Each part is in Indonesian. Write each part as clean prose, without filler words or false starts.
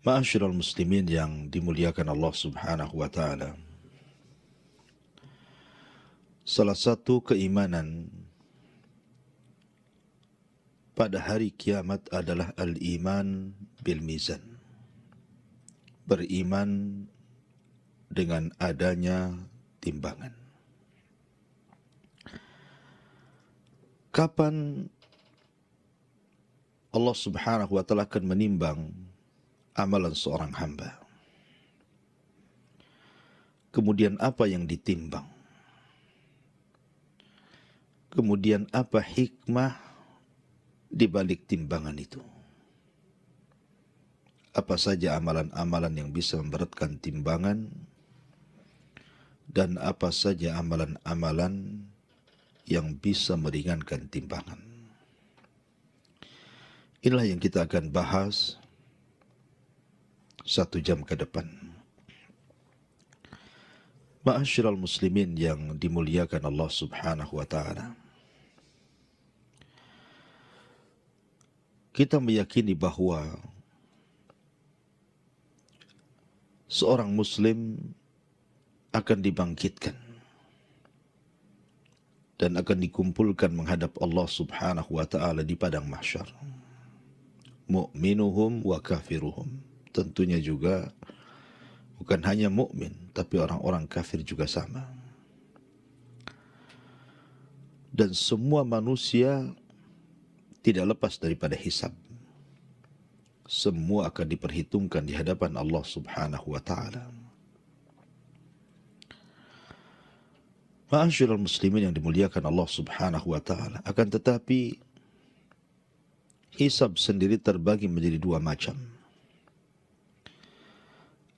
Ma'asyiral muslimin yang dimuliakan Allah Subhanahu wa taala. Salah satu keimanan pada hari kiamat adalah al-iman bil mizan. Beriman dengan adanya timbangan. Kapan Allah Subhanahu wa taala akan menimbang amalan seorang hamba? Kemudian apa yang ditimbang? Kemudian apa hikmah di balik timbangan itu? Apa saja amalan-amalan yang bisa memberatkan timbangan, dan apa saja amalan-amalan yang bisa meringankan timbangan? Inilah yang kita akan bahas 1 jam ke depan. Ma'asyiral muslimin yang dimuliakan Allah Subhanahu wa taala. Kita meyakini bahwa seorang muslim akan dibangkitkan dan akan dikumpulkan menghadap Allah Subhanahu wa taala di padang mahsyar. Mu'minuhum wa kafiruhum. Tentunya juga bukan hanya mukmin, tapi orang-orang kafir juga sama. Dan semua manusia tidak lepas daripada hisab. Semua akan diperhitungkan di hadapan Allah Subhanahu wa taala. Ma'asyiral muslimin yang dimuliakan Allah Subhanahu wa taala. Akan tetapi hisab sendiri terbagi menjadi 2 macam.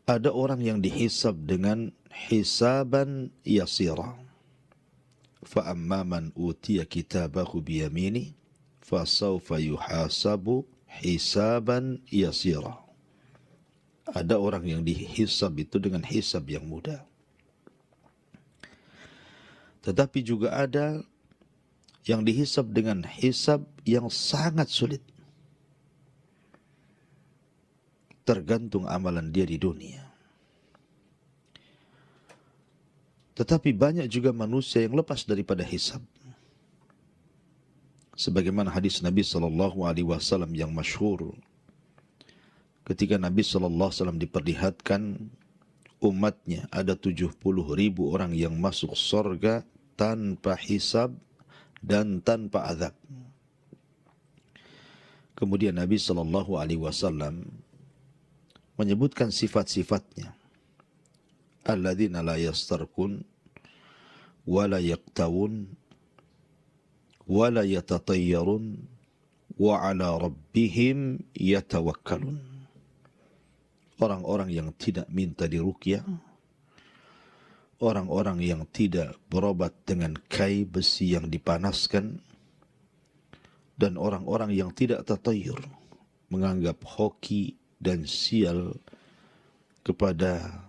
Ada orang yang dihisab dengan hisaban yasira. Fa amma man utiya kitabahu biyamini fasawfa yuhasabu hisaban yasira. Ada orang yang dihisab itu dengan hisab yang mudah. Tetapi juga ada yang dihisab dengan hisab yang sangat sulit. Tergantung amalan dia di dunia. Tetapi banyak juga manusia yang lepas daripada hisab. Sebagaimana hadis Nabi SAW yang masyhur, ketika Nabi SAW diperlihatkan umatnya ada 70.000 orang yang masuk surga tanpa hisab dan tanpa azab. Kemudian Nabi SAW menyebutkan sifat-sifatnya. Alladzina la yastarkun wa la yaqtawun wa la yatatayyarun wa ala rabbihim yatawakkalun. Orang-orang yang tidak minta diruqyah, orang-orang yang tidak berobat dengan kai besi yang dipanaskan, dan orang-orang yang tidak tatayyur, menganggap hoki dan sial kepada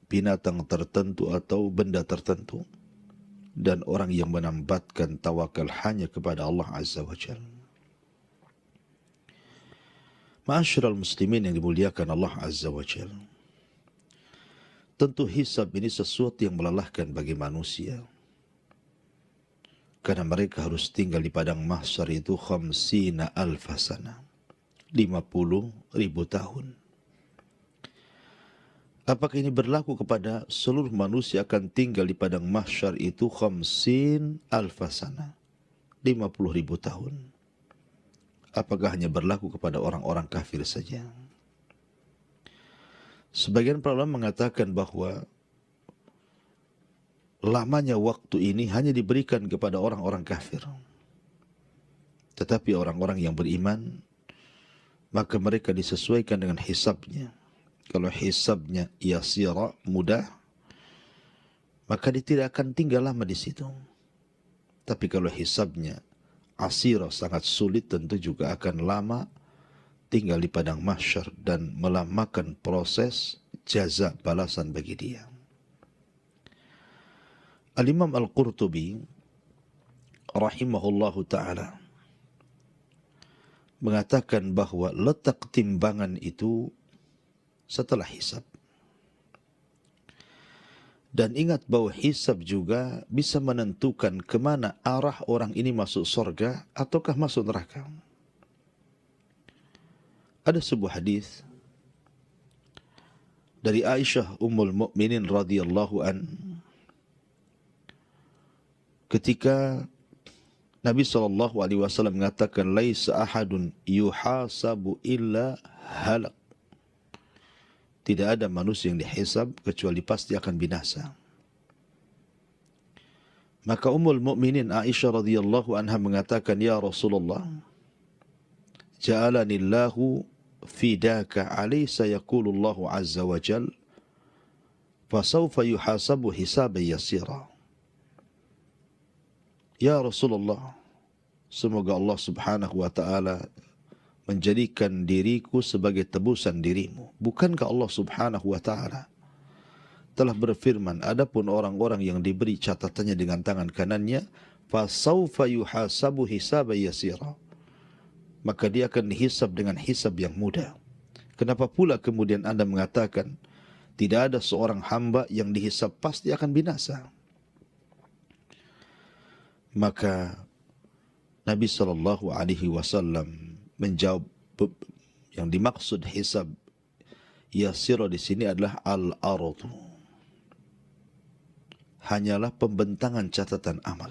binatang tertentu atau benda tertentu, dan orang yang menambatkan tawakal hanya kepada Allah Azza wa Jalla. Ma'asyiral muslimin yang dimuliakan Allah Azza wa Jalla. Tentu hisab ini sesuatu yang melelahkan bagi manusia. Karena mereka harus tinggal di padang mahsyar itu 50.000 sana. 50.000 tahun. Apakah ini berlaku kepada seluruh manusia akan tinggal di padang mahsyar itu 50.000 sana? 50.000 tahun. Apakah hanya berlaku kepada orang-orang kafir saja? Sebagian para ulama mengatakan bahwa lamanya waktu ini hanya diberikan kepada orang-orang kafir. Tetapi orang-orang yang beriman, maka mereka disesuaikan dengan hisabnya. Kalau hisabnya yasira, mudah, maka dia tidak akan tinggal lama di situ. Tapi kalau hisabnya asira, sangat sulit, tentu juga akan lama tinggal di padang mahsyar dan melamakan proses jaza balasan bagi dia. Al-Imam Al-Qurtubi rahimahullahu ta'ala mengatakan bahwa letak timbangan itu setelah hisab. Dan ingat bahwa hisab juga bisa menentukan kemana arah orang ini masuk surga ataukah masuk neraka. Ada sebuah hadis dari Aisyah Ummul Mukminin radhiyallahu an, ketika Nabi SAW mengatakan, laisa ahadun yuhasabu illa halak. Tidak ada manusia yang dihisab kecuali pasti akan binasa. Maka Ummul Mukminin Aisyah radhiyallahu anha mengatakan, ya Rasulullah, ja'alani Allahu fidaka alaysa yaqulu Allahu azza wa jal fasawfa yuhasabu hisaban yasira. Ya Rasulullah, semoga Allah subhanahu wa ta'ala menjadikan diriku sebagai tebusan dirimu. Bukankah Allah subhanahu wa ta'ala telah berfirman, adapun orang-orang yang diberi catatannya dengan tangan kanannya, fasawfa yuhasabu hisaban yasira, maka dia akan dihisab dengan hisab yang mudah. Kenapa pula kemudian Anda mengatakan tidak ada seorang hamba yang dihisab pasti akan binasa? Maka Nabi SAW menjawab, yang dimaksud hisab yasira di sini adalah al-ardu, hanyalah pembentangan catatan amal,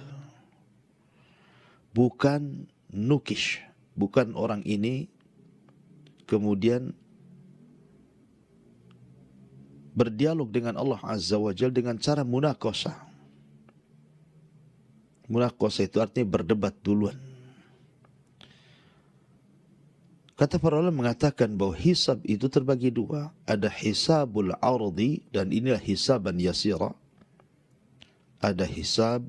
bukan nukish, bukan orang ini kemudian berdialog dengan Allah Azza wa Jalla dengan cara munaqashah. Munaqashah itu artinya berdebat duluan. Kata para ulama mengatakan bahwa hisab itu terbagi dua. Ada hisabul ardi, dan inilah hisaban yasira. Ada hisab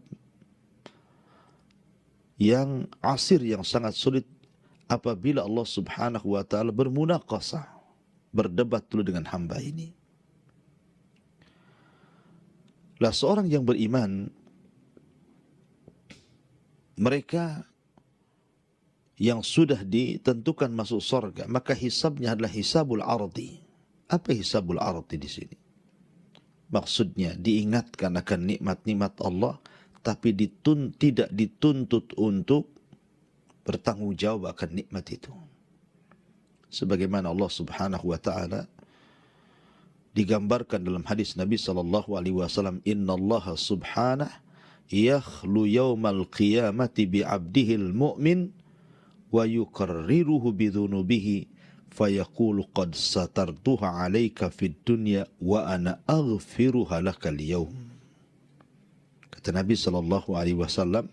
yang asir, yang sangat sulit, apabila Allah subhanahu wa ta'ala bermunaqashah, berdebat dulu dengan hamba ini. Lah seorang yang beriman, mereka yang sudah ditentukan masuk surga, maka hisabnya adalah hisabul ardi. Apa hisabul ardi di sini? Maksudnya diingatkan akan nikmat-nikmat Allah, tapi tidak dituntut untuk bertanggung jawab akan nikmat itu. Sebagaimana Allah subhanahu wa ta'ala digambarkan dalam hadis Nabi SAW, Inna Allah subhanahu yakhlu yawmal qiyamati bi'abdihil mu'min wa yukarriruhu bidhunubihi fayaqulu qad satartuha alayka fid dunya wa ana aghfiruha laka al-yawm. Kata Nabi SAW,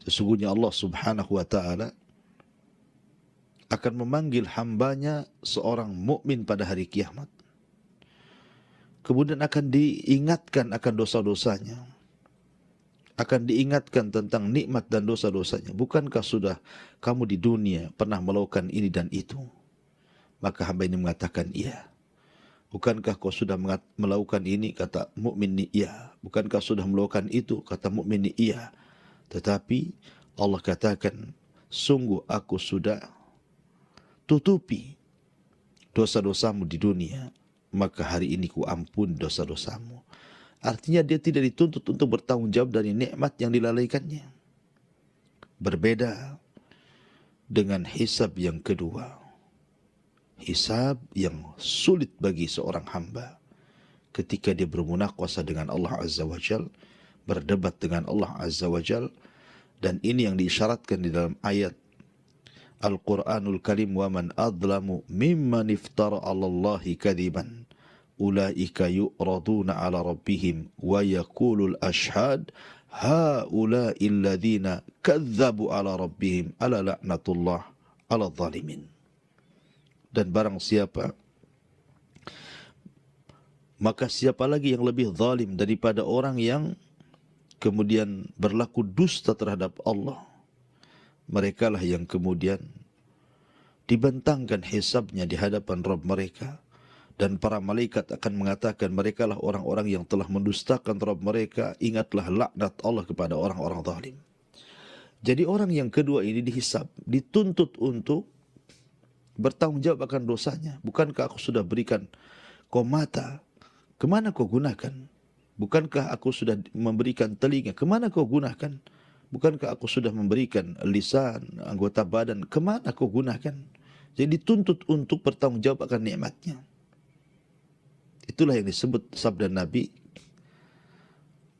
sesungguhnya Allah subhanahu wa ta'ala akan memanggil hambanya seorang mukmin pada hari kiamat. Kemudian akan diingatkan akan dosa-dosanya, akan diingatkan tentang nikmat dan dosa-dosanya. Bukankah sudah kamu di dunia pernah melakukan ini dan itu? Maka hamba ini mengatakan iya. Bukankah kau sudah melakukan ini? Kata mukmin ini iya. Bukankah sudah melakukan itu? Kata mukmin ini iya. Tetapi Allah katakan, sungguh aku sudah tutupi dosa-dosamu di dunia, maka hari ini ku ampun dosa-dosamu. Artinya dia tidak dituntut untuk bertanggung jawab dari nikmat yang dilalaikannya. Berbeda dengan hisab yang kedua. Hisab yang sulit bagi seorang hamba ketika dia bermunaqashah dengan Allah Azza wa Jal, berdebat dengan Allah Azza wa Jal. Dan ini yang diisyaratkan di dalam ayat Al-Quranul Karim, wa man adlamu mimman iftara 'ala Allahi kadiban ulaika yu'raduna 'ala rabbihim wa yaqulul ashhad haula'i alladhina kadzabu 'ala rabbihim ala la'natullah 'ala zalimin. Dan barang siapa, maka siapa lagi yang lebih zalim daripada orang yang kemudian berlaku dusta terhadap Allah. Merekalah yang kemudian dibentangkan hisabnya di hadapan Rabb mereka. Dan para malaikat akan mengatakan, merekalah orang-orang yang telah mendustakan Rabb mereka. Ingatlah laknat Allah kepada orang-orang zalim. Jadi orang yang kedua ini dihisab, dituntut untuk bertanggung jawab akan dosanya. Bukankah aku sudah berikan kau mata, kemana kau gunakan? Bukankah aku sudah memberikan telinga, kemana kau gunakan? Bukankah aku sudah memberikan lisan, anggota badan, kemana kau gunakan? Jadi dituntut untuk bertanggung jawab akan nikmatnya. Itulah yang disebut sabda Nabi,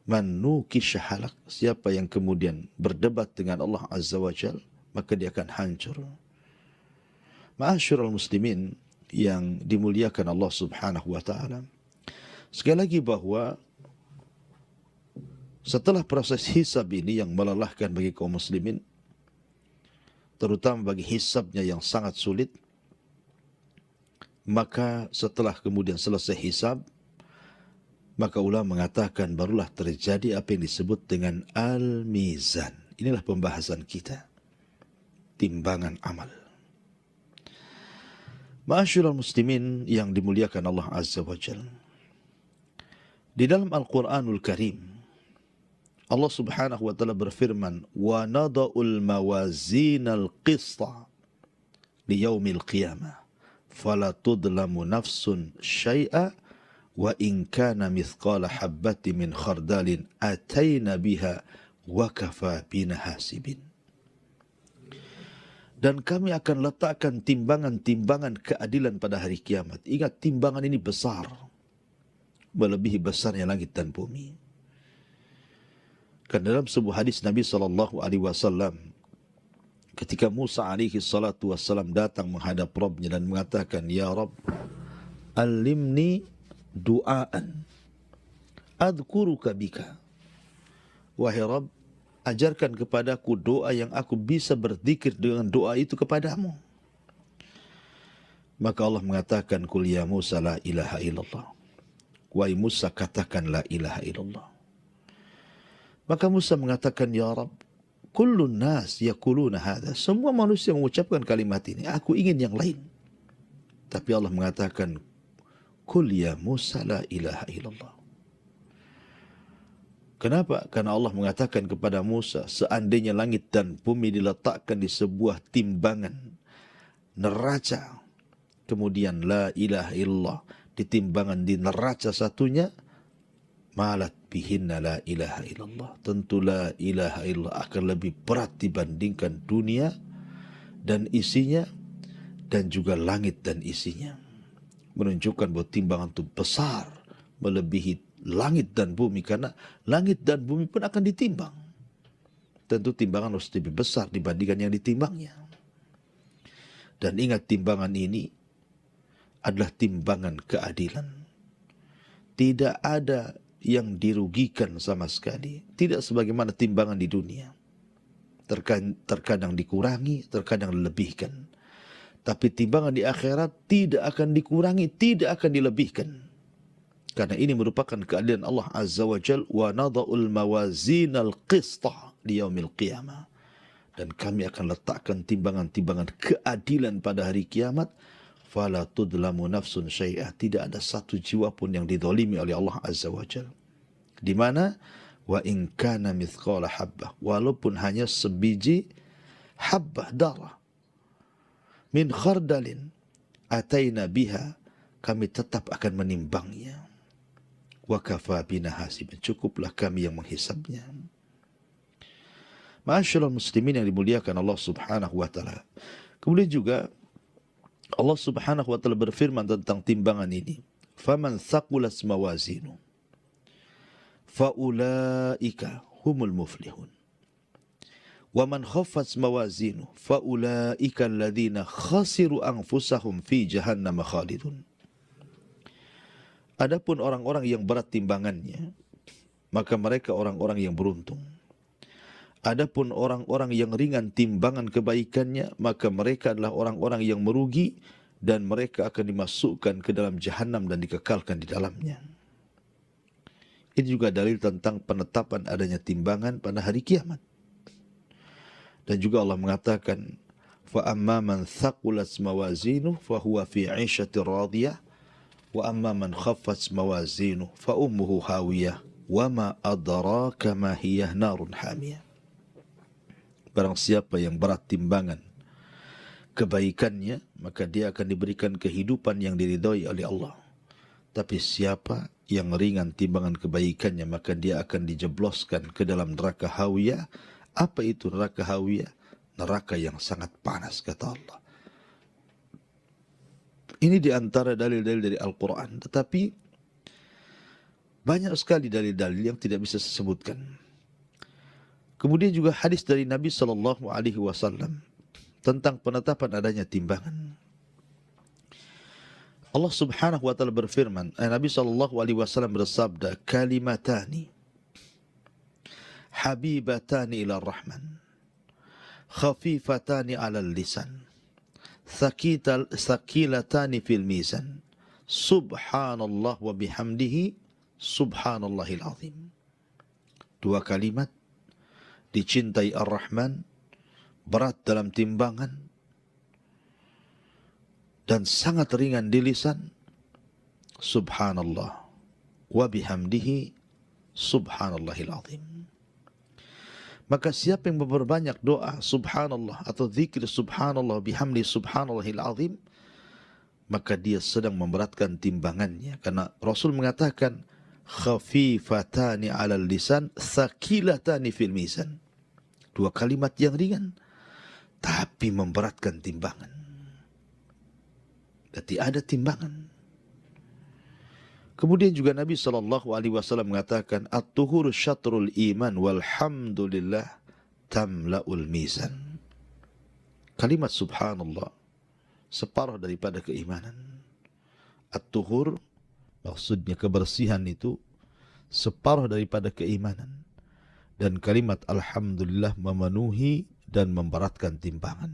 man nukisha halak, siapa yang kemudian berdebat dengan Allah Azza wa Jal, maka dia akan hancur. Ma'asyiral muslimin yang dimuliakan Allah Subhanahu wa taala. Sekali lagi bahwa setelah proses hisab ini yang melelahkan bagi kaum muslimin, terutama bagi hisabnya yang sangat sulit, maka setelah kemudian selesai hisab, maka ulama mengatakan barulah terjadi apa yang disebut dengan al-mizan. Inilah pembahasan kita, timbangan amal. Ma'asyiral muslimin yang dimuliakan Allah Azza wa Jalla. Di dalam Al-Quranul Karim, Allah Subhanahu wa taala berfirman, "Wa nada'ul mawazinal qista li yaumil qiyamah, fala tudlamu nafsun syai'a wa in kana mithqala habbati min khardalin ataina biha wa kafa bina hasibin." Dan kami akan letakkan timbangan-timbangan keadilan pada hari kiamat. Ingat, timbangan ini besar, melebihi besarnya langit dan bumi. Karena dalam sebuah hadis Nabi SAW, ketika Musa SAW datang menghadap Rabbnya dan mengatakan, "Ya Rabb, alimni du'aan adhkuruka bika." Wahai Rabb, ajarkan kepadaku doa yang aku bisa berzikir dengan doa itu kepadamu. Maka Allah mengatakan, "Qul ya Musa la ilaha illallah." Wahai Musa, katakan la ilaha illallah. Maka Musa mengatakan, "Ya Rabb, kullun nas yaquluna hadha." Semua manusia mengucapkan kalimat ini, aku ingin yang lain. Tapi Allah mengatakan, "Qul ya Musa la ilaha illallah." Kenapa? Karena Allah mengatakan kepada Musa, seandainya langit dan bumi diletakkan di sebuah timbangan neraca, kemudian la ilaha illallah di timbangan di neraca satunya, malat bihinna la ilaha illallah. Tentu la ilaha illallah akan lebih berat dibandingkan dunia dan isinya, dan juga langit dan isinya. Menunjukkan bahwa timbangan itu besar, melebihi langit dan bumi, karena langit dan bumi pun akan ditimbang. Tentu timbangan harus lebih besar dibandingkan yang ditimbangnya. Dan ingat, timbangan ini adalah timbangan keadilan. Tidak ada yang dirugikan sama sekali. Tidak sebagaimana timbangan di dunia. Terkadang dikurangi, terkadang dilebihkan. Tapi timbangan di akhirat tidak akan dikurangi, tidak akan dilebihkan. Karena ini merupakan keadilan Allah Azza wa Jal. Wa nada'ul mawazinal qista li yaumil qiyamah. Dan kami akan letakkan timbangan-timbangan keadilan pada hari kiamat. Fala tudlamu nafsun syai'ah. Tidak ada satu jiwa pun yang dizalimi oleh Allah Azza wa Jal. Di mana? Wa in kana mithqala habbah. Walaupun hanya sebiji habbah darah. Min khardalin ataina biha. Kami tetap akan menimbangnya. Wa kafa bina hasibin. Cukuplah kami yang menghisabnya. Ma'asyiral muslimin yang dimuliakan Allah Subhanahu wa taala. Kemudian juga Allah Subhanahu wa taala berfirman tentang timbangan ini. Faman thaqulat mawazinu faulaika humul muflihun. Wa man khaffat mawazinu faulaika alladhina khasiru anfusahum fi jahannam khalidun. Adapun orang-orang yang berat timbangannya, maka mereka orang-orang yang beruntung. Adapun orang-orang yang ringan timbangan kebaikannya, maka mereka adalah orang-orang yang merugi dan mereka akan dimasukkan ke dalam jahanam dan dikekalkan di dalamnya. Ini juga dalil tentang penetapan adanya timbangan pada hari kiamat. Dan juga Allah mengatakan, fa amma man thaqulat mawazinuhu fa huwa fi 'ishatin radiyah wa amma man khaffat mawazinuhu fa ummuhu hawiyah wa ma adraka ma hiya narun hamiyah. Barang siapa yang berat timbangan kebaikannya, maka dia akan diberikan kehidupan yang diridhoi oleh Allah. Tapi siapa yang ringan timbangan kebaikannya, maka dia akan dijebloskan ke dalam neraka hawiyah. Apa itu neraka hawiyah? Neraka yang sangat panas, kata Allah. Ini diantara dalil-dalil dari Al-Quran. Tetapi banyak sekali dalil-dalil yang tidak bisa disebutkan. Kemudian juga hadis dari Nabi SAW tentang penetapan adanya timbangan. Allah Subhanahu wa taala berfirman, Nabi SAW bersabda, kalimatani habibatani ila rahman, khafifatani ala lisan, thaqilatani fil mizan, subhanallah wa bihamdihi, subhanallahil azim. Dua kalimat dicintai Ar-Rahman, berat dalam timbangan, dan sangat ringan di lisan, subhanallah wa bihamdihi, subhanallahil azim. Maka siapa yang memperbanyak doa subhanallah atau zikir subhanallah bihamdi subhanallahil azim, maka dia sedang memberatkan timbangannya. Karena Rasul mengatakan khafifatani 'alal lisan, thaqilatani fil mizan. Dua kalimat yang ringan tapi memberatkan timbangan. Berarti ada timbangan. Kemudian juga Nabi SAW mengatakan, at-tuhuru syatrul iman walhamdulillah tamla'ul mizan. Kalimat subhanallah separuh daripada keimanan. At-tuhur maksudnya kebersihan itu separuh daripada keimanan. Dan kalimat alhamdulillah memenuhi dan memberatkan timbangan.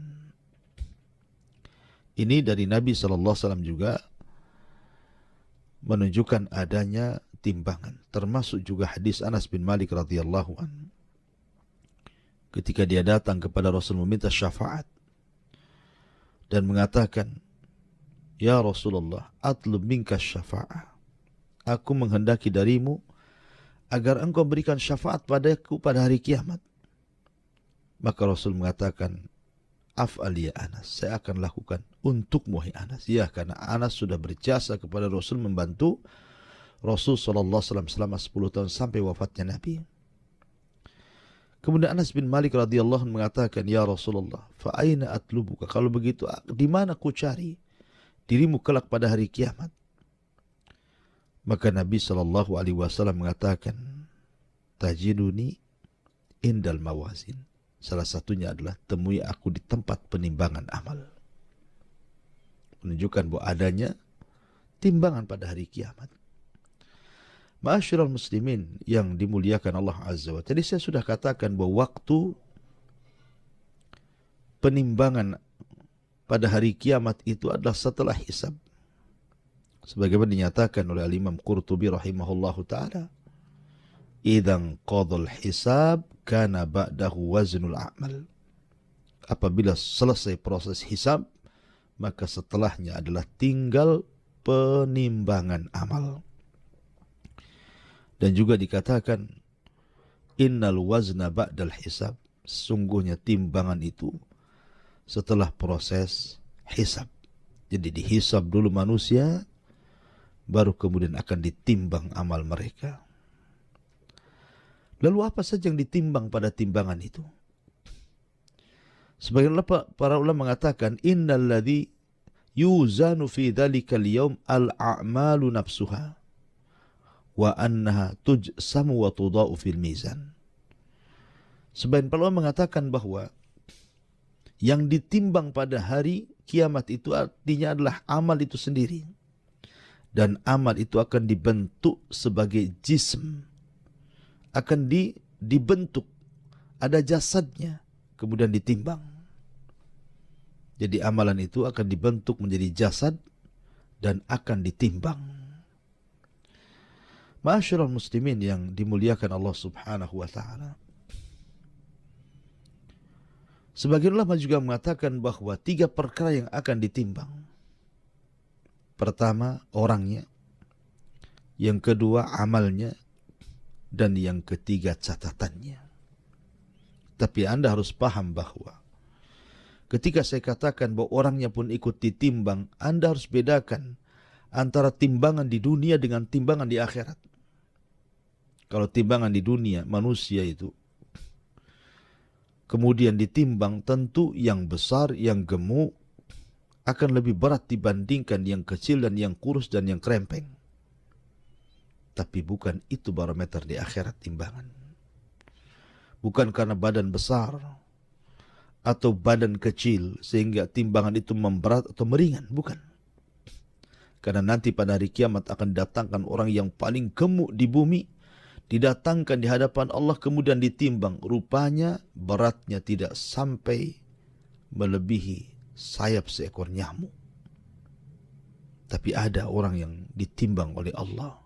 Ini dari Nabi SAW juga menunjukkan adanya timbangan. Termasuk juga hadis Anas bin Malik radhiyallahu anhu. Ketika dia datang kepada Rasul meminta syafaat dan mengatakan, ya Rasulullah, atlub minka syafa'ah. Aku menghendaki darimu agar engkau berikan syafaat padaku pada hari kiamat. Maka Rasul mengatakan, af'al ya Anas, saya akan lakukan untukmu hai Anas. Ya, karena Anas sudah berjasa kepada Rasul, membantu Rasul SAW selama 10 tahun sampai wafatnya Nabi. Kemudian Anas bin Malik radhiyallahu anhu mengatakan, ya Rasulullah, fa aina atlubuka? Kalau begitu, di mana ku cari dirimu kelak pada hari kiamat? Maka Nabi SAW mengatakan, tajiduni indal mawazin. Salah satunya adalah temui aku di tempat penimbangan amal. Menunjukkan bahwa adanya timbangan pada hari kiamat. Ma'asyiral muslimin yang dimuliakan Allah Azza wa Jalla. Tadi saya sudah katakan bahwa waktu penimbangan pada hari kiamat itu adalah setelah hisab. Sebagaimana dinyatakan oleh Al-Imam Qurtubi rahimahullahu ta'ala, idzan qadal hisab kana ba'dahu waznul a'mal. Apabila selesai proses hisab, maka setelahnya adalah tinggal penimbangan amal. Dan juga dikatakan, innal wazna ba'dal hisab. Sungguhnya timbangan itu setelah proses hisab. Jadi dihisab dulu manusia, baru kemudian akan ditimbang amal mereka. Lalu apa saja yang ditimbang pada timbangan itu? Sebagian para ulama mengatakan, innal ladzi yuzanu fi dzalikal yaum al-a'malu nafsuha wa annaha tujsamu wa tudau fil mizan. Sebagian para ulama mengatakan bahwa yang ditimbang pada hari kiamat itu artinya adalah amal itu sendiri. Dan amal itu akan dibentuk sebagai jism. Akan dibentuk. Ada jasadnya. Kemudian ditimbang. Jadi amalan itu akan dibentuk menjadi jasad. Dan akan ditimbang. Ma'asyiral muslimin yang dimuliakan Allah subhanahu wa ta'ala. Sebagian ulama juga mengatakan bahwa 3 perkara yang akan ditimbang. Pertama, orangnya. Yang kedua, amalnya. Dan yang ketiga, catatannya. Tapi Anda harus paham bahwa ketika saya katakan bahwa orangnya pun ikut ditimbang, Anda harus bedakan antara timbangan di dunia dengan timbangan di akhirat. Kalau timbangan di dunia, manusia itu kemudian ditimbang, tentu yang besar, yang gemuk akan lebih berat dibandingkan yang kecil dan yang kurus dan yang krempeng. Tapi bukan itu barometer di akhirat timbangan. Bukan karena badan besar atau badan kecil sehingga timbangan itu memberat atau meringan, bukan. Karena nanti pada hari kiamat akan datangkan orang yang paling gemuk di bumi, didatangkan di hadapan Allah kemudian ditimbang. Rupanya beratnya tidak sampai melebihi sayap seekor nyamuk. Tapi ada orang yang ditimbang oleh Allah,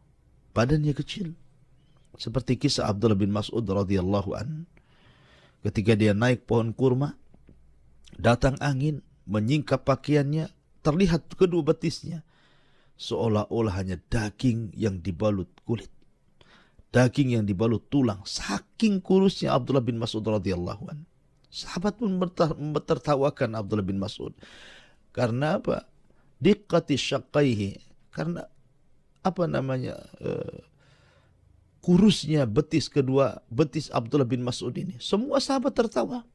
badannya kecil. Seperti kisah Abdullah bin Mas'ud radhiyallahu an, ketika dia naik pohon kurma, datang angin menyingkap pakaiannya, terlihat kedua betisnya seolah-olah hanya daging yang dibalut kulit, daging yang dibalut tulang. Saking kurusnya Abdullah bin Mas'ud radhiyallahu an. Sahabat pun tertawakan Abdullah bin Mas'ud. Karena apa? Diqqati syaqqaihi. Karena apa namanya? Kurusnya betis kedua, betis Abdullah bin Mas'ud ini. Semua sahabat tertawa.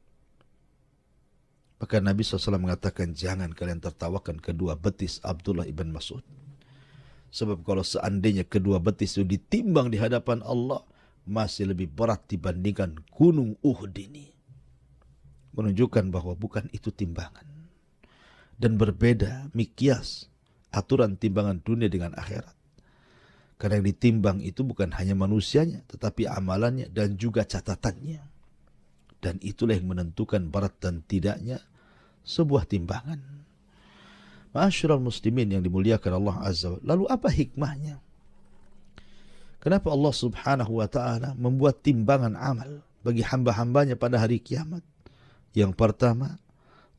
Maka Nabi SAW mengatakan, jangan kalian tertawakan kedua betis Abdullah ibn Mas'ud. Sebab kalau seandainya kedua betis itu ditimbang di hadapan Allah, masih lebih berat dibandingkan gunung Uhud ini. Menunjukkan bahwa bukan itu timbangan. Dan berbeda mikyas, aturan timbangan dunia dengan akhirat. Karena yang ditimbang itu bukan hanya manusianya, tetapi amalannya dan juga catatannya. Dan itulah yang menentukan berat dan tidaknya sebuah timbangan. Ma'asyiral muslimin yang dimuliakan Allah Azza wa Jalla. Lalu apa hikmahnya? Kenapa Allah Subhanahu wa ta'ala membuat timbangan amal bagi hamba-hambanya pada hari kiamat? Yang pertama,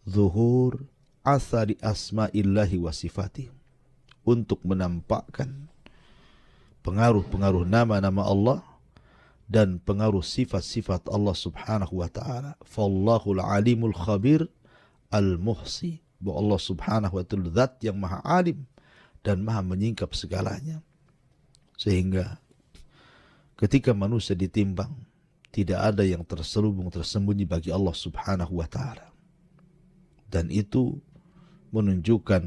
zuhur athari asma'illahi wa sifatih. Untuk menampakkan pengaruh-pengaruh nama-nama Allah dan pengaruh sifat-sifat Allah Subhanahu wa ta'ala. Fallahul alimul khabir al-muhsi. Bahwa Allah Subhanahu wa ta'ala zat yang maha alim dan maha menyingkap segalanya. Sehingga ketika manusia ditimbang, tidak ada yang terselubung tersembunyi bagi Allah Subhanahu wa ta'ala. Dan itu menunjukkan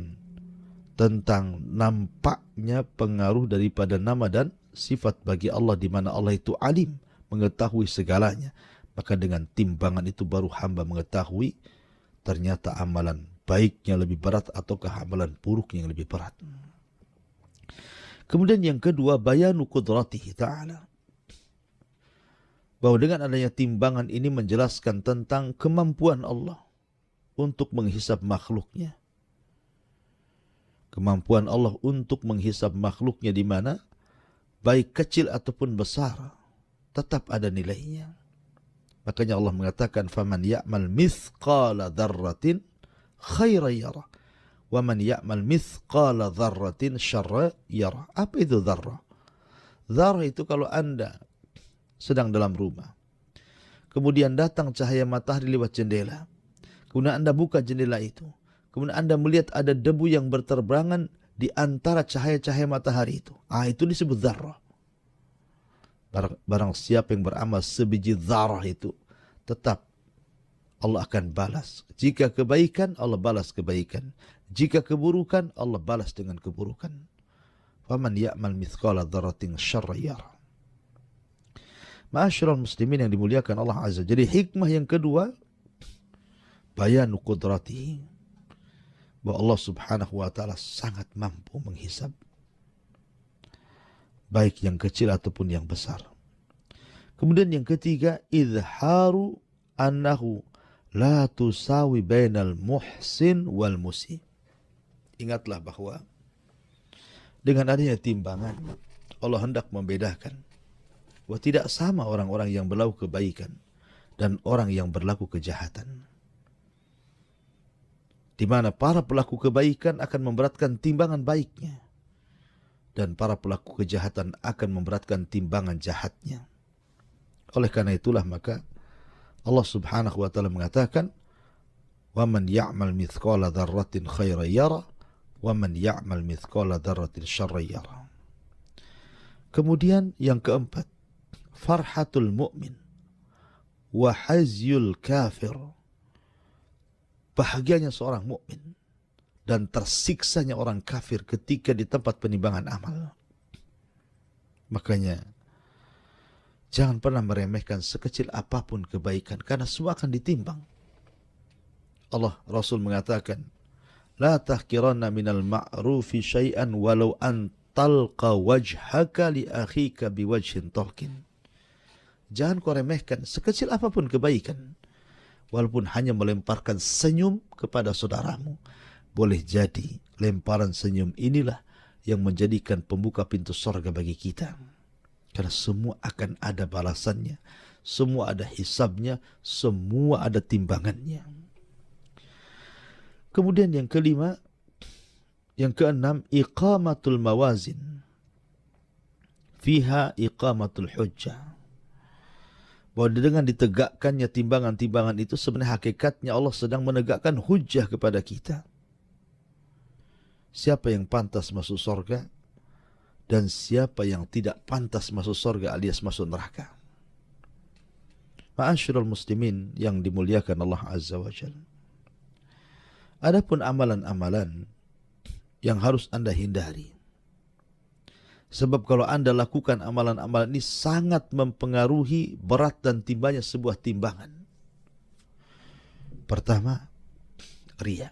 tentang nampaknya pengaruh daripada nama dan sifat bagi Allah, di mana Allah itu alim, mengetahui segalanya. Maka dengan timbangan itu baru hamba mengetahui ternyata amalan baiknya lebih berat ataukah amalan buruknya yang lebih berat. Kemudian yang kedua, bayanu qudratihi ta'ala. Bahwa dengan adanya timbangan ini menjelaskan tentang kemampuan Allah untuk menghisab makhluknya. Kemampuan Allah untuk menghisab makhluknya, di mana baik kecil ataupun besar tetap ada nilainya. Makanya Allah mengatakan, faman ya'mal mithqala dzarratin khairan yara wa man ya'mal mithqala dzarratin syarran yara. Apa itu dzarrah? Dzarrah itu kalau Anda sedang dalam rumah, kemudian datang cahaya matahari lewat jendela, kemudian Anda buka jendela itu, kemudian Anda melihat ada debu yang berterbangan di antara cahaya-cahaya matahari itu. Itu disebut dzarrah. Barang siapa yang beramal sebiji dzarrah itu, tetap Allah akan balas. Jika kebaikan, Allah balas kebaikan. Jika keburukan, Allah balas dengan keburukan. Faman ya'mal mithqala dzarratin syarran yara. Ma'asyiral muslimin yang dimuliakan Allah Azza. Jadi hikmah yang kedua, bayanu qudratihi. Bahwa Allah Subhanahu wa ta'ala sangat mampu menghisab, baik yang kecil ataupun yang besar. Kemudian yang ketiga, izharu annahu la tusawi bainal muhsin wal musi. Ingatlah bahwa dengan adanya timbangan, Allah hendak membedakan bahwa tidak sama orang-orang yang berlaku kebaikan dan orang yang berlaku kejahatan. Di mana para pelaku kebaikan akan memberatkan timbangan baiknya, dan para pelaku kejahatan akan memberatkan timbangan jahatnya. Oleh karena itulah maka Allah Subhanahu wa ta'ala mengatakan, Wa man ya'mal mithqala dzarratin khairan yara wa man ya'mal mithqala dzarratin syarran yara. Kemudian yang keempat, farhatul mu'min wa hazyul kafir. Bahagianya seorang mukmin dan tersiksanya orang kafir ketika di tempat penimbangan amal. Makanya jangan pernah meremehkan sekecil apapun kebaikan, karena semua akan ditimbang. Rasul mengatakan, la tahkiranna minal ma'rufi syai'an walau an talqa wajhaka li akhika biwajhin talqin. Jangan kau remehkan sekecil apapun kebaikan, walaupun hanya melemparkan senyum kepada saudaramu. Boleh jadi lemparan senyum inilah yang menjadikan pembuka pintu surga bagi kita. Karena semua akan ada balasannya, semua ada hisabnya, semua ada timbangannya. Kemudian yang kelima, yang keenam, iqamatul mawazin. Fiha iqamatul hujjah. Bahwa dengan ditegakkannya timbangan-timbangan itu sebenarnya hakikatnya Allah sedang menegakkan hujjah kepada kita. Siapa yang pantas masuk surga dan siapa yang tidak pantas masuk surga alias masuk neraka. Ma'asyiral muslimin yang dimuliakan Allah Azza wa Jalla. Adapun amalan-amalan yang harus Anda hindari. Sebab kalau Anda lakukan amalan-amalan ini sangat mempengaruhi berat dan timbanya sebuah timbangan. Pertama, riya.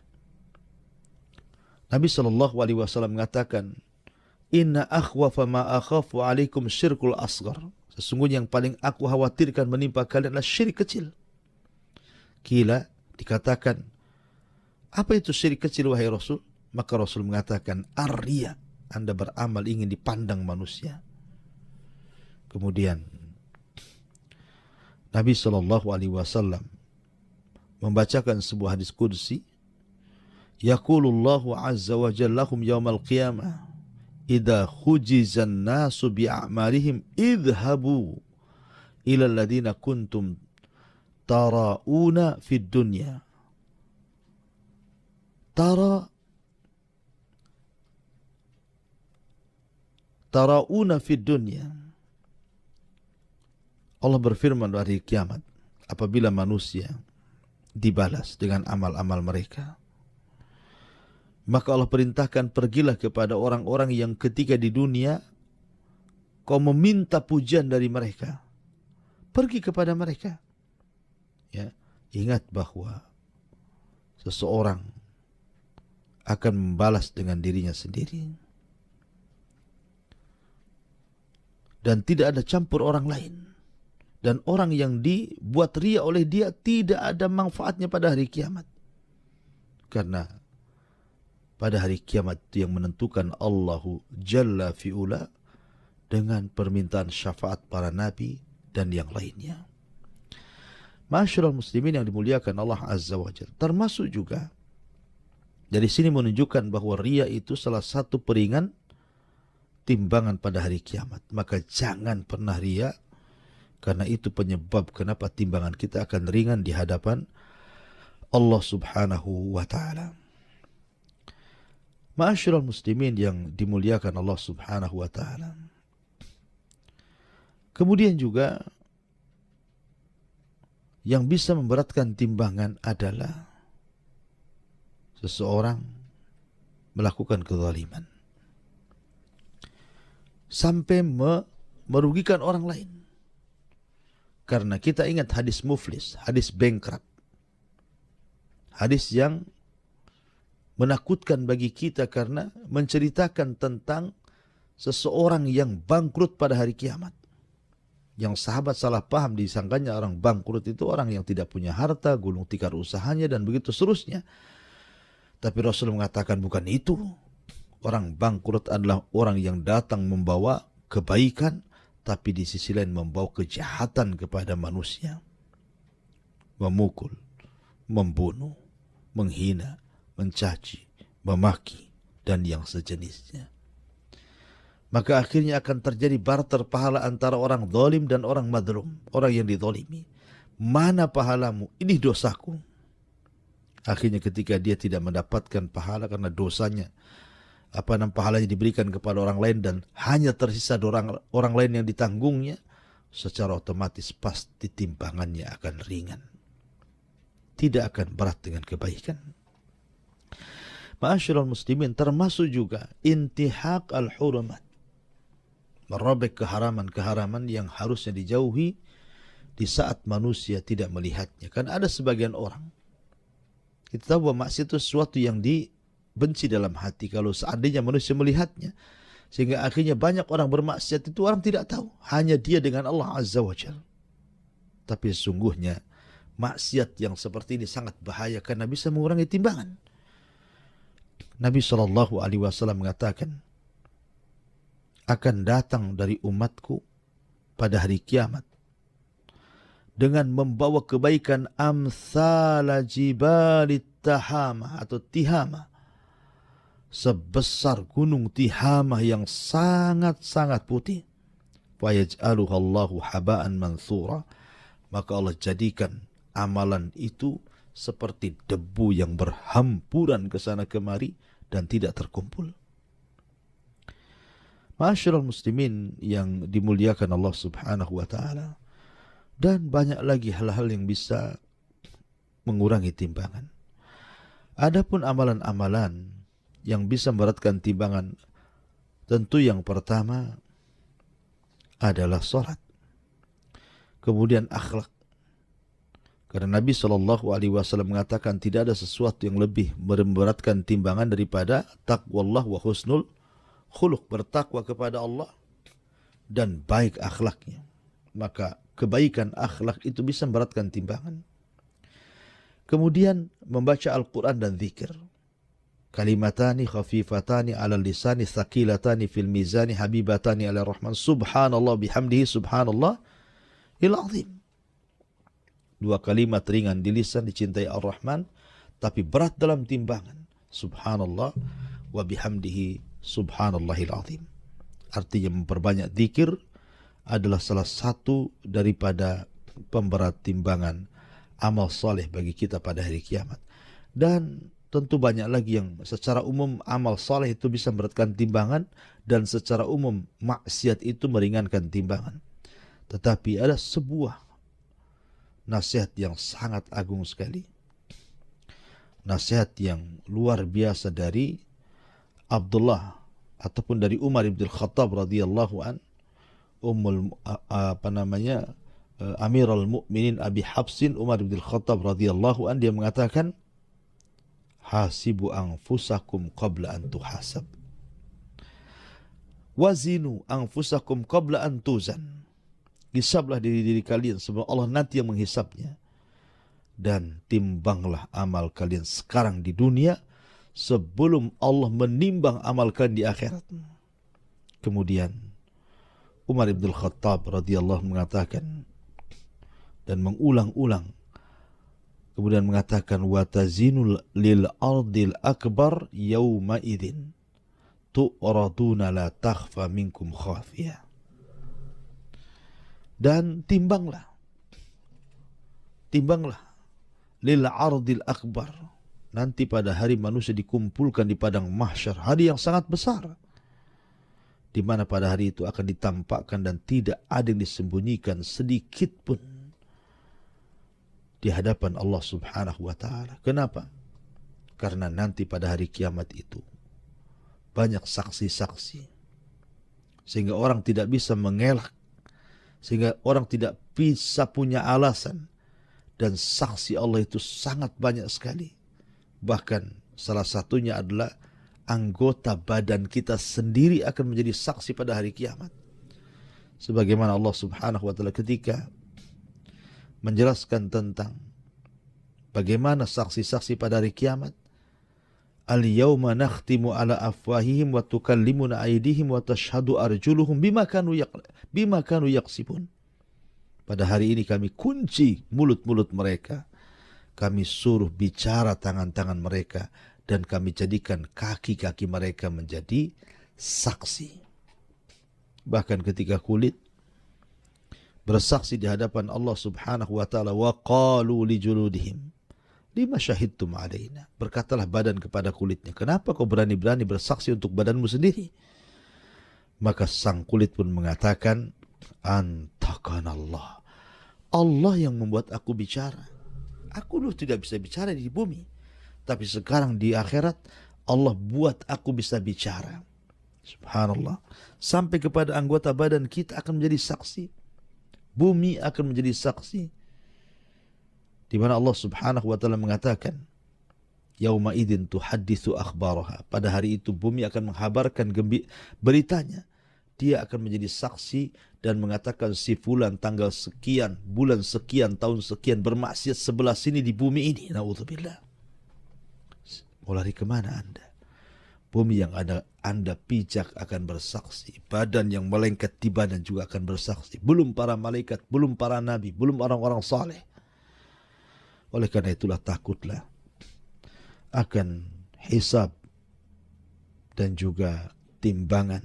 Nabi SAW mengatakan, Inna akhwafa ma akhafu alaikum syirkul asgar. Sesungguhnya yang paling aku khawatirkan menimpa kalian adalah syirik kecil. Kila, dikatakan, apa itu syirik kecil wahai Rasul? Maka Rasul mengatakan, ar-riya. Anda beramal ingin dipandang manusia. Kemudian Nabi SAW membacakan sebuah hadis qudsi, Yaqulullahu azza wa jalla lahum yawmal qiyamah idza khujizan nasu bi'amalihim idhabu ila alladhina kuntum tarauna fid dunya. Tarauna fid dunya. Allah berfirman dari kiamat, apabila manusia dibalas dengan amal-amal mereka, maka Allah perintahkan, pergilah kepada orang-orang yang ketika di dunia kau meminta pujian dari mereka. Pergi kepada mereka. Ya, ingat bahwa seseorang akan membalas dengan dirinya sendiri. Dan tidak ada campur orang lain. Dan orang yang dibuat riya oleh dia tidak ada manfaatnya pada hari kiamat. Karena pada hari kiamat yang menentukan Allahu Jalla fi'ula dengan permintaan syafaat para nabi dan yang lainnya. Ma'asyiral muslimin yang dimuliakan Allah Azza wa Jalla. Termasuk juga dari sini menunjukkan bahwa riya itu salah satu peringan timbangan pada hari kiamat. Maka jangan pernah riya, karena itu penyebab kenapa timbangan kita akan ringan di hadapan Allah Subhanahu wa ta'ala. Ma'asyiral muslimin yang dimuliakan Allah Subhanahu wa ta'ala. Kemudian juga yang bisa memberatkan timbangan adalah seseorang melakukan kezaliman sampai merugikan orang lain. Karena kita ingat hadis muflis, hadis bankrupt. Hadis yang menakutkan bagi kita karena menceritakan tentang seseorang yang bangkrut pada hari kiamat. Yang sahabat salah paham, disangkanya orang bangkrut itu orang yang tidak punya harta, gulung tikar usahanya dan begitu seterusnya. Tapi Rasul mengatakan bukan itu. Orang bangkrut adalah orang yang datang membawa kebaikan, tapi di sisi lain membawa kejahatan kepada manusia. Memukul, membunuh, menghina, mencaci, memaki, dan yang sejenisnya. Maka akhirnya akan terjadi barter pahala antara orang zalim dan orang madlum, orang yang dizalimi. Mana pahalamu? Ini dosaku. Akhirnya ketika dia tidak mendapatkan pahala karena dosanya, pahalanya diberikan kepada orang lain dan hanya tersisa orang lain yang ditanggungnya, secara otomatis pasti timbangannya akan ringan. Tidak akan berat dengan kebaikan. Ma'asyiral muslimin, termasuk juga intihak al-hurumat. Merobek keharaman-keharaman yang harusnya dijauhi di saat manusia tidak melihatnya. Kan ada sebagian orang, kita tahu bahwa maksiat itu sesuatu yang dibenci dalam hati kalau seandainya manusia melihatnya. Sehingga akhirnya banyak orang bermaksiat itu orang tidak tahu. Hanya dia dengan Allah Azza wa Jalla. Tapi sesungguhnya maksiat yang seperti ini sangat bahaya karena bisa mengurangi timbangan. Nabi SAW mengatakan, akan datang dari umatku pada hari kiamat dengan membawa kebaikan amsala jibalit tahama atau tihama, sebesar gunung Tihama yang sangat-sangat putih. Fayaj'aluhallahu haba'an mansura, maka Allah jadikan amalan itu seperti debu yang berhampuran ke sana kemari dan tidak terkumpul. Ma'asyiral muslimin yang dimuliakan Allah Subhanahu wa taala, dan banyak lagi hal-hal yang bisa mengurangi timbangan. Adapun amalan-amalan yang bisa memberatkan timbangan, tentu yang pertama adalah salat. Kemudian akhlak. Karena Nabi SAW mengatakan tidak ada sesuatu yang lebih memberatkan timbangan daripada taqwallah wa husnul khuluq, bertakwa kepada Allah dan baik akhlaknya. Maka kebaikan akhlak itu bisa memberatkan timbangan. Kemudian membaca Al-Quran dan zikir. Kalimatani khafifatani ala lisani thaqilatani fil mizani habibatani ala rahman subhanallah bihamdihi subhanallah il azim. Dua kalimat ringan di lisan dicintai Ar-Rahman tapi berat dalam timbangan. Subhanallah wa bihamdihi subhanallahil azim. Artinya memperbanyak zikir adalah salah satu daripada pemberat timbangan amal saleh bagi kita pada hari kiamat. Dan tentu banyak lagi yang secara umum amal saleh itu bisa memberatkan timbangan dan secara umum maksiat itu meringankan timbangan. Tetapi ada sebuah nasihat yang sangat agung sekali. Nasihat yang luar biasa dari Abdullah ataupun dari Umar bin Khattab radhiyallahu an, Amirul Mukminin Abi Hafsin Umar bin Khattab radhiyallahu an, dia mengatakan, hasibu anfusakum qabla an tuhasab. Wazinu anfusakum qabla an tuzan. Hisablah diri kalian sebelum Allah nanti yang menghisapnya. Dan timbanglah amal kalian sekarang di dunia sebelum Allah menimbang amal kalian di akhirat. Kemudian Umar bin Khattab radhiyallahu mengatakan dan mengulang-ulang, kemudian mengatakan, wa tazinul lil ardil akbar yauma idzin tu'raduna la takhfa minkum khafiyah. Dan timbanglah lil ardil akbar, nanti pada hari manusia dikumpulkan di padang mahsyar, hari yang sangat besar, di mana pada hari itu akan ditampakkan dan tidak ada yang disembunyikan sedikit pun di hadapan Allah Subhanahu wa taala. Kenapa? Karena nanti pada hari kiamat itu banyak saksi-saksi, sehingga orang tidak bisa mengelak, sehingga orang tidak bisa punya alasan. Dan saksi Allah itu sangat banyak sekali. Bahkan salah satunya adalah anggota badan kita sendiri akan menjadi saksi pada hari kiamat. Sebagaimana Allah Subhanahu wa taala ketika menjelaskan tentang bagaimana saksi-saksi pada hari kiamat, al-yawma nakhtimu ala afwahihim wa tukallimuna aydihim wa tashhadu arjuluhum bima kanu yaksibun. Pada hari ini kami kunci mulut-mulut mereka, kami suruh bicara tangan-tangan mereka, dan kami jadikan kaki-kaki mereka menjadi saksi. Bahkan ketika kulit bersaksi di hadapan Allah Subhanahu wa taala, wa qalu li juludihim Lima syahidtum alaina. Berkatalah badan kepada kulitnya, kenapa kau berani-berani bersaksi untuk badanmu sendiri? Maka sang kulit pun mengatakan, antakan Allah. Allah yang membuat aku bicara. Aku dulu tidak bisa bicara di bumi. Tapi sekarang di akhirat, Allah buat aku bisa bicara. Subhanallah. Sampai kepada anggota badan kita akan menjadi saksi. Bumi akan menjadi saksi. Di mana Allah Subhanahu wa taala mengatakan, yauma idzin tuhadditsu akhbaraha. Pada hari itu bumi akan menghabarkan beritanya. Dia akan menjadi saksi dan mengatakan si fulan tanggal sekian, bulan sekian, tahun sekian bermaksiat sebelah sini di bumi ini. Naudzubillah. Mau lari kemana Anda? Bumi yang ada Anda pijak akan bersaksi. Badan yang melengket di badan juga akan bersaksi. Belum para malaikat, belum para nabi, belum orang-orang saleh. Oleh karena itulah takutlah akan hisab dan juga timbangan.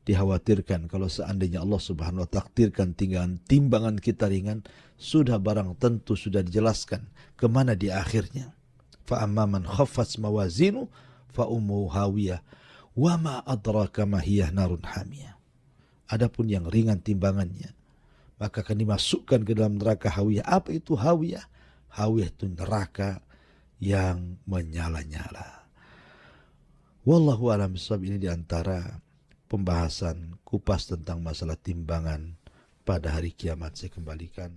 Dikhawatirkan kalau seandainya Allah Subhanahu wa ta'ala takdirkan timbangan kita ringan, sudah barang tentu sudah dijelaskan kemana di akhirnya. Fa amma man khaffat mawazinu fa ummuhu hawiyah wa ma adraka ma hiya narun hamiyah. Adapun yang ringan timbangannya, maka akan dimasukkan ke dalam neraka hawiyah. Apa itu hawiyah? Hawiyah itu neraka yang menyala-nyala. Wallahu a'lam bishawab. Ini diantara pembahasan kupas tentang masalah timbangan pada hari kiamat. Saya kembalikan